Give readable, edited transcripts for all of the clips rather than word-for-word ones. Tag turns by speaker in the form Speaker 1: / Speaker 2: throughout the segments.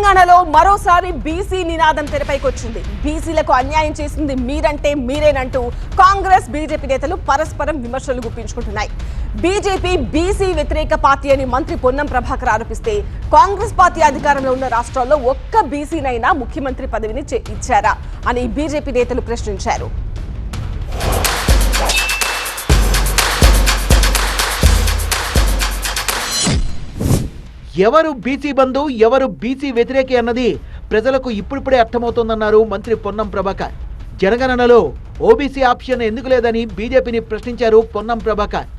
Speaker 1: తెలంగాణలో మరోసారి బీసీ నినాదం తెరపైకొచ్చింది. బీసీలకు అన్యాయం చేసింది మీరంటే మీరేనంటూ కాంగ్రెస్ బీజేపీ నేతలు పరస్పరం విమర్శలు గుప్పించుకుంటున్నాయి. బీజేపీ బీసీ వ్యతిరేక పార్టీ అని మంత్రి పొన్నం ప్రభాకర్ ఆరోపిస్తే, కాంగ్రెస్ పార్టీ అధికారంలో ఉన్న రాష్ట్రాల్లో ఒక్క బీసీనైనా ముఖ్యమంత్రి పదవిని ఇచ్చారా అని బీజేపీ నేతలు ప్రశ్నించారు.
Speaker 2: ఎవరు బీసీ బంధు, ఎవరు బీసీ వ్యతిరేకి అన్నది ప్రజలకు ఇప్పుడిప్పుడే అర్థమవుతోందన్నారు మంత్రి పొన్నం ప్రభాకర్. జనగణనలో ఓబీసీ ఆప్షన్ ఎందుకు లేదని బీజేపీని ప్రశ్నించారు పొన్నం ప్రభాకర్.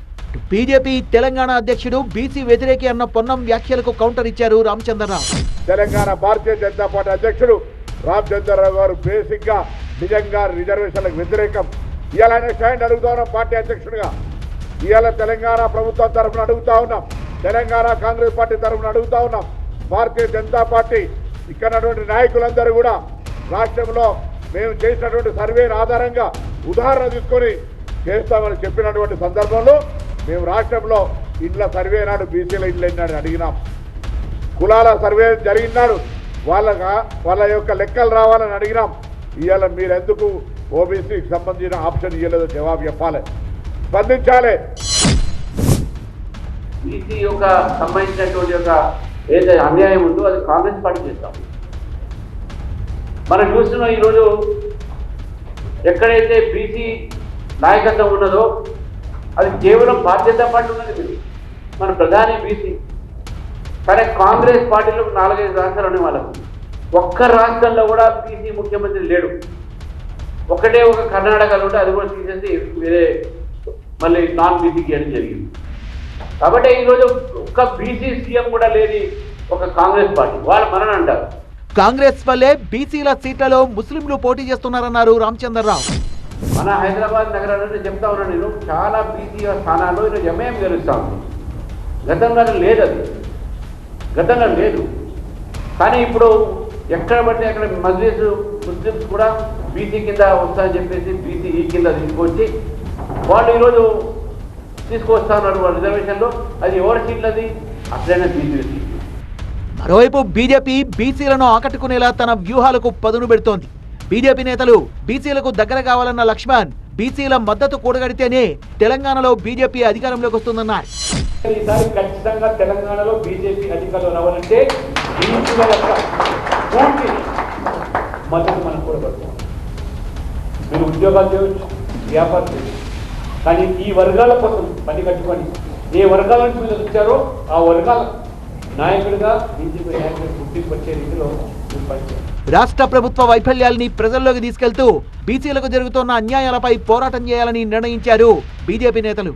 Speaker 2: బీజేపీ తెలంగాణ అధ్యక్షుడు బీసీ వ్యతిరేకి అన్న పొన్నం వ్యాఖ్యలకు కౌంటర్ ఇచ్చారు రామచంద్రరావు.
Speaker 3: తెలంగాణ భారతీయ జనతా పార్టీ అధ్యక్షుడు రామచంద్రరావు గారు బేసిక్ గా నిజంగా రిజర్వేషన్లకు వ్యతిరేకం. ఇవాళ స్టాండ్ అడుగుతా ఉన్నాం పార్టీ అధ్యక్షుడిగా. ఇవాళ తెలంగాణ ప్రభుత్వం తరఫున అడుగుతా ఉన్నాం, తెలంగాణ కాంగ్రెస్ పార్టీ తరఫున అడుగుతా ఉన్నాం. భారతీయ జనతా పార్టీ ఇక్కడ నాయకులందరూ కూడా రాష్ట్రంలో మేము చేసినటువంటి సర్వేల ఆధారంగా ఉదాహరణ తీసుకొని చేస్తామని చెప్పినటువంటి సందర్భంలో మేము రాష్ట్రంలో ఇండ్ల సర్వే నాడు బీసీల ఇండ్లు ఎన్నాడు అడిగినాం. కులాల సర్వే జరిగినాడు వాళ్ళ యొక్క లెక్కలు రావాలని అడిగినాం. ఇవాళ మీరెందుకు ఓబీసీకి సంబంధించిన ఆప్షన్ ఇవ్వలేదో జవాబు చెప్పాలి, స్పందించాలి.
Speaker 4: బీసీ యొక్క సంబంధించినటువంటి యొక్క ఏదైతే అన్యాయం ఉందో అది కాంగ్రెస్ పార్టీ చేస్తాం. మనం చూస్తున్నాం ఈరోజు ఎక్కడైతే బీసీ నాయకత్వం ఉన్నదో అది కేవలం భారతీయ జనతా పార్టీ ఉన్నది. మన ప్రధాని బీసీ. కానీ కాంగ్రెస్ పార్టీలో 4-5 రాష్ట్రాలు ఉన్నాయి వాళ్ళకు. ఒక్క రాష్ట్రంలో కూడా బీసీ ముఖ్యమంత్రి లేడు. ఒకటే ఒక కర్ణాటకలో ఉంటే అది కూడా తీసేసి వేరే మళ్ళీ నాన్ బీసీకి అని జరిగింది. కాబట్టి ఈరోజు ఒక్క బీసీ సీఎం కూడా లేని ఒక కాంగ్రెస్ పార్టీ వాళ్ళు మనని అంటారు.
Speaker 2: కాంగ్రెస్ వల్లే బీసీల సీట్లలో ముస్లింలు పోటీ చేస్తున్నారన్నారు రామచంద్రరావు.
Speaker 4: మన హైదరాబాద్ నగరంలో చెప్తా ఉన్నాను నేను, చాలా బీసీ స్థానాల్లో ఈరోజు ఎంఐఎం గెలుస్తా ఉంది. గతంలో లేదు, అది గతంలో లేదు. కానీ ఇప్పుడు ఎక్కడ పడితే అక్కడ మజ్లిస్ ముస్లిమ్స్ కూడా బీసీ కింద వస్తాయని చెప్పేసి బీసీ ఈ కింద తీసుకొచ్చి వాళ్ళు ఈరోజు తీసుకొస్తా ఉన్నారు వాళ్ళ రిజర్వేషన్లో. అది ఎవరి సీట్లు? అది అసలైన బీసీ సీట్లు.
Speaker 2: మరోవైపు బీజేపీ బీసీలను ఆకట్టుకునేలా తన వ్యూహాలకు పదును పెడుతోంది. బీజేపీ నేతలు బీసీలకు దగ్గర కావాలన్న లక్ష్మణ్ బీసీల మద్దతు కూడగడితేనే తెలంగాణలో బీజేపీ అధికారంలోకి వస్తుందన్నారు.
Speaker 4: ఈసారి ఖచ్చితంగా తెలంగాణలో బీజేపీ అధికారంలో రావాలంటే బీసీల యొక్క పూర్తి మద్దతు మనం కూడగడుతున్నాం. మీరు ఉద్యోగాలు చేయవచ్చు, వ్యాపారం చేయవచ్చు, కానీ ఈ వర్గాల కోసం పని కట్టుకొని ఏ వర్గాల నుంచి మీరు వచ్చారో ఆ వర్గాల నాయకుడిగా బీజేపీ నాయకుడు గుర్తింపు వచ్చే రీతిలో పనిచేయాలి.
Speaker 2: రాష్ట్ర ప్రభుత్వ వైఫల్యాల్ని ప్రజల్లోకి తీసుకెళ్తూ బీసీలకు జరుగుతున్న అన్యాయాలపై పోరాటం చేయాలని నిర్ణయించారు బీజేపీ నేతలు.